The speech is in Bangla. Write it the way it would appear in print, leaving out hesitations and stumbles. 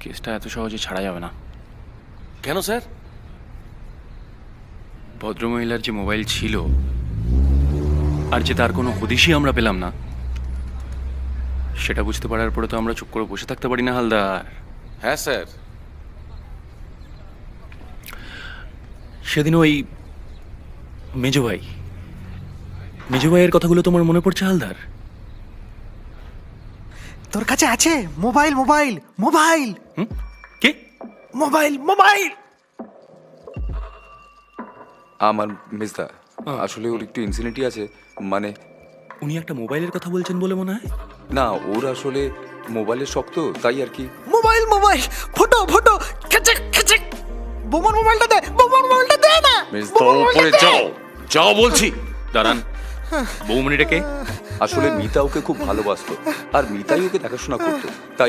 কেসটা এত সহজে ছাড়া যাবে না। কেন স্যার? ভদ্রমহিলার যে মোবাইল ছিল আর যে তার কোনো হদিশই আমরা পেলাম না, সেটা বুঝতে পারার পরে তো আমরা চুপ করে বসে থাকতে পারি না হালদার। হ্যাঁ স্যার। সেদিন ওই মেজো ভাইয়ের কথাগুলো তোমার মনে পড়ছে হালদার? তোর কাছে আছে মোবাইল মোবাইল মোবাইল কে? মোবাইল মোবাইল আমার মিসদা আসলে ওর একটু ইনসিডেন্টই আছে, মানে উনি একটা মোবাইলের কথা বলছেন বলে মনে হয়। না ওর আসলে মোবাইলের শখ তো, তাই আর কি। মোবাইল মোবাইল ফটো ফটো খেচে খেচে বোমার মোবাইলটা দে, বোমার মোবাইলটা দে না। মিস্টার উপরে যাও, যাও বলছি। দাঁড়ান, বৌমণিটা কে? আসলে মিতা ওকে খুব ভালোবাসতো আর মিতাই ওকে দেখাশোনা করতো, তাই